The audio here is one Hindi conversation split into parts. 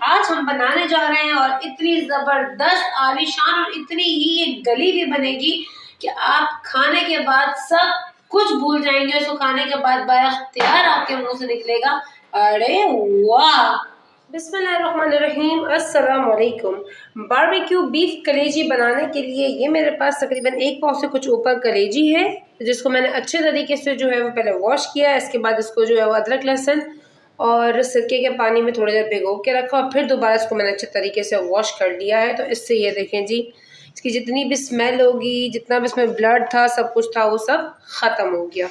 आज हम बनाने जा रहे हैं और इतनी ज़बरदस्त आलीशान और इतनी ही ये गली भी बनेगी कि आप खाने के बाद सब कुछ भूल जाएंगे। उसको खाने के बाद बाइख्तियार आपके मुंह से निकलेगा, अरे वाह। बिस्मिल्लाहिर्रहमानिर्रहीम, अस्सलाम वालेकुम। बारबेक्यू बीफ कलेजी बनाने के लिए ये मेरे पास तकरीबन 1 पाव से कुछ ऊपर कलेजी है, जिसको मैंने अच्छे तरीके से जो है वो पहले वॉश किया। इसके बाद इसको जो है वो अदरक लहसुन और सिरके के पानी में थोड़ी देर भिगो के रखा और फिर दोबारा इसको मैंने अच्छे तरीके से वॉश कर लिया है। तो इससे ये देखें जी, इसकी जितनी भी स्मेल होगी, जितना भी इसमें ब्लड था, सब कुछ था, वो सब ख़त्म हो गया।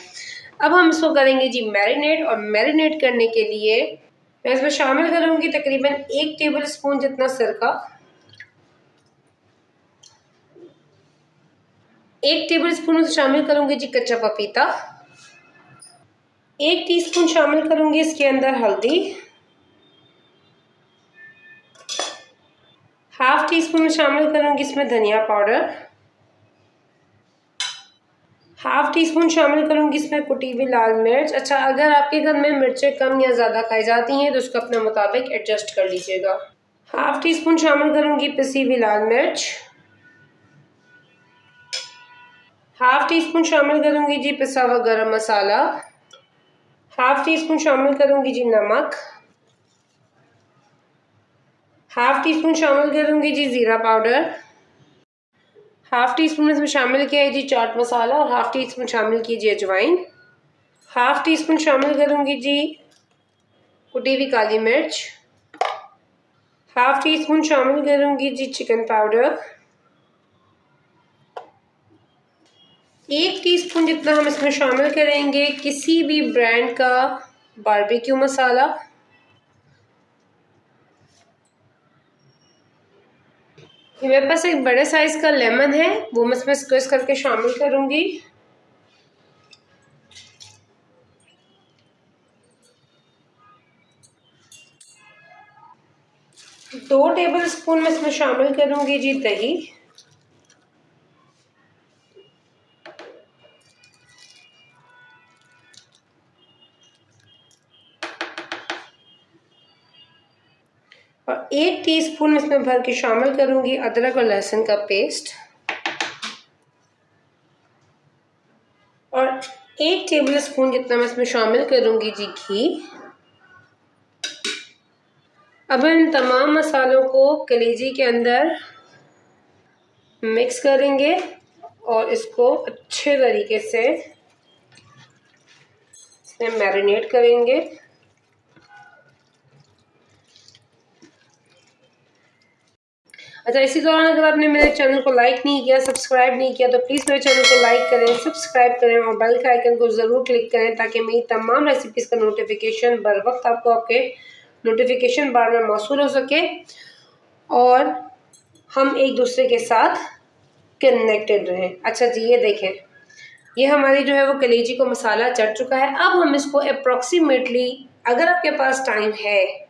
अब हम इसको करेंगे जी मैरिनेट, और मैरिनेट करने के लिए मैं इसमें शामिल करूँगी तकरीबन 1 टेबल स्पून जितना सिरका, 1 टेबल स्पून में शामिल करूँगी जी कच्चा पपीता, 1 टीस्पून शामिल करूँगी इसके अंदर हल्दी, हाफ टी स्पून में शामिल करूँगी इसमें धनिया पाउडर, हाफ टी स्पून शामिल करूँगी इसमें कुटी हुई लाल मिर्च। अच्छा, अगर आपके घर में मिर्चें कम या ज़्यादा खाई जाती हैं तो उसको अपने मुताबिक एडजस्ट कर लीजिएगा। हाफ टी स्पून शामिल करूँगी पिसी हुई लाल मिर्च, हाफ टी स्पून शामिल करूँगी जी पिसा हुआ गरम मसाला, हाफ टी स्पून शामिल करूँगी जी नमक, हाफ टी स्पून शामिल करूँगी जी ज़ीरा पाउडर, हाफ टी स्पून इसमें शामिल किया है जी चाट मसाला और हाफ टी स्पून शामिल कीजिए अजवाइन, हाफ टी स्पून शामिल करूँगी जी कुटी हुई काली मिर्च, हाफ टी स्पून शामिल करूँगी जी चिकन पाउडर, 1 टीस्पून जितना हम इसमें शामिल करेंगे किसी भी ब्रांड का बारबेक्यू मसाला, ये मेरे पास एक बड़े साइज का लेमन है, वो मैं इसमें स्क्वीज करके शामिल करूंगी। दो टेबल स्पून में इसमें शामिल करूंगी जी दही, और 1 टीस्पून इसमें भर के शामिल करूंगी अदरक और लहसुन का पेस्ट, और 1 टेबल स्पून जितना मैं इसमें शामिल करूंगी जी घी। अब इन तमाम मसालों को कलेजी के अंदर मिक्स करेंगे और इसको अच्छे तरीके से इसमें मैरिनेट करेंगे। अच्छा, इसी दौरान अगर आपने मेरे चैनल को लाइक नहीं किया, सब्सक्राइब नहीं किया, तो प्लीज़ मेरे चैनल को लाइक करें, सब्सक्राइब करें और बेल के आइकन को ज़रूर क्लिक करें ताकि मेरी तमाम रेसिपीज़ का नोटिफिकेशन बर वक्त आपको आपके नोटिफिकेशन बार में मौसूल हो सके और हम एक दूसरे के साथ कनेक्टेड रहें। अच्छा जी, ये देखें, ये हमारी जो है वो कलेजी को मसाला चढ़ चुका है। अब हम इसको अप्रॉक्सीमेटली, अगर आपके पास टाइम है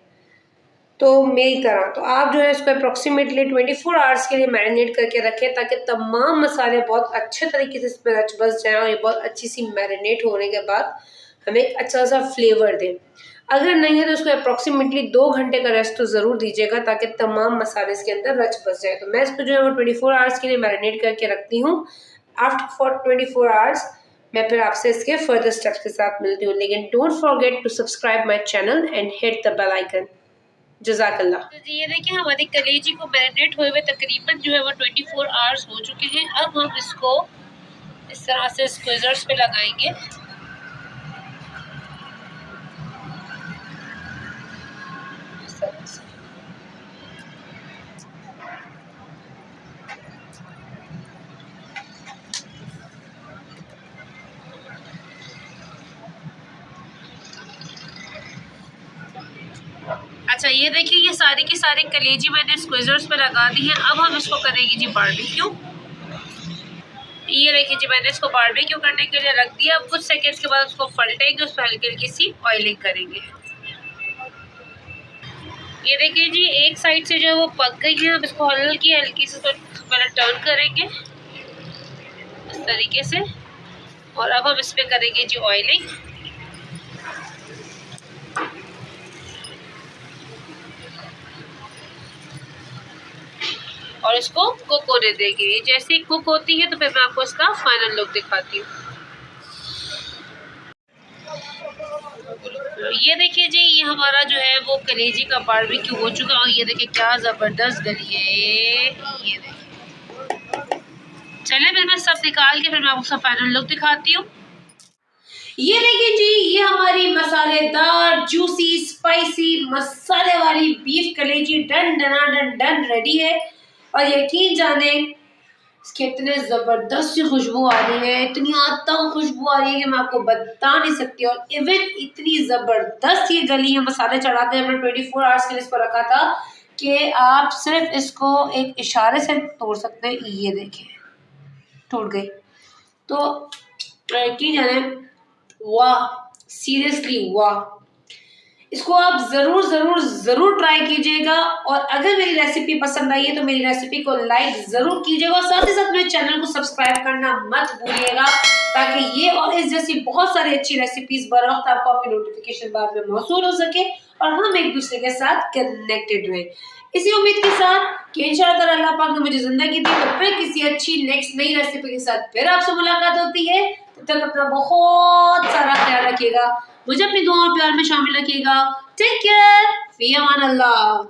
तो मेरी तरह, तो आप जो है इसको अप्रॉक्सीमेटली 24 आवर्स के लिए मैरिनेट करके रखें ताकि तमाम मसाले बहुत अच्छे तरीके से इसमें रच बस जाएँ और ये बहुत अच्छी सी मैरिनेट होने के बाद हमें एक अच्छा सा फ्लेवर दें। अगर नहीं है तो उसको अप्रॉक्सीमेटली 2 घंटे का रेस्ट तो ज़रूर दीजिएगा ताकि तमाम मसाले इसके अंदर रच बस जाए। तो मैं इसको जो है वो 24 आवर्स के लिए मैरिनेट करके रखती हूँ। आफ्टर 24 आवर्स मैं फिर आपसे इसके फर्दर स्टेप्स के साथ मिलती हूँ, लेकिन don't forget to subscribe my channel and hit the bell icon. जज़ाकल्लाह। तो ये देखिए, हमारी कलेजी को मैरिनेट हुए हुए तकरीबन जो है वो 24 आवर्स हो चुके हैं। अब हम इसको इस तरह से स्क्वीजर्स पे लगाएंगे। अच्छा, ये देखिए, ये सारी की सारी कलेजी मैंने स्क्वीजर्स पे लगा दी है। अब हम इसको करेंगे जी बारबेक्यू। ये देखिए जी, मैंने इसको बारबेक्यू करने के लिए रख दिया। अब कुछ सेकंड्स के बाद उसको पलटेंगे, उस पर हल्की हल्की सी ऑयलिंग करेंगे। ये देखिए जी, एक साइड से जो है वो पक गई है। अब इसको हल्की हल्की से पहले टर्न करेंगे इस तरीके से, और अब हम इस पर करेंगे जी ऑयलिंग। और इसको कुक होने देंगे। जैसे ही कुक होती है तो फिर मैं आपको इसका फाइनल लुक दिखाती हूँ। ये देखिए जी, ये हमारा जो है वो कलेजी का बारबेक्यू हो चुका है और ये देखिए क्या ज़बरदस्त गली है। ये देखिए, चलिए फिर मैं सब निकाल के फिर मैं आपको फाइनल लुक दिखाती हूँ। ये देखिए जी, ये हमारी मसालेदार जूसी स्पाइसी मसाले वाली बीफ कलेजी डन डना डन डन रेडी है। और यकीन जाने इसके इतने जबरदस्त खुशबू आ रही है, इतनी आतंक खुशबू आ रही है कि मैं आपको बता नहीं सकती। और इवन इतनी जबरदस्त ये गली है, मसाले चढ़ा के हमने 24 आवर्स के लिए इसको रखा था कि आप सिर्फ इसको एक इशारे से तोड़ सकते हैं। ये देखें टूट गई। तो की जाने वाह, सीरियसली वाह, इसको आप जरूर जरूर जरूर ट्राई कीजिएगा। और अगर मेरी रेसिपी पसंद आई है तो मेरी रेसिपी को लाइक जरूर कीजिएगा और साथ ही साथ मेरे चैनल को सब्सक्राइब करना मत भूलिएगा, ताकि ये और इस जैसी बहुत सारी अच्छी रेसिपीज बर वक्त आपको आपकी नोटिफिकेशन बार में मौसूल हो सके और हम एक दूसरे के साथ कनेक्टेड रहें। इसी उम्मीद के साथ कि इंशाअल्लाह अल्लाह पाक ने मुझे जिंदगी दी तो फिर किसी अच्छी नेक्स्ट नई रेसिपी के साथ फिर आपसे मुलाकात होती है। तब तक अपना बहुत सारा ख्याल रखिएगा, मुझे अपनी दुआओं और प्यार में शामिल रखिएगा। टेक केयर, फी अमान अल्लाह।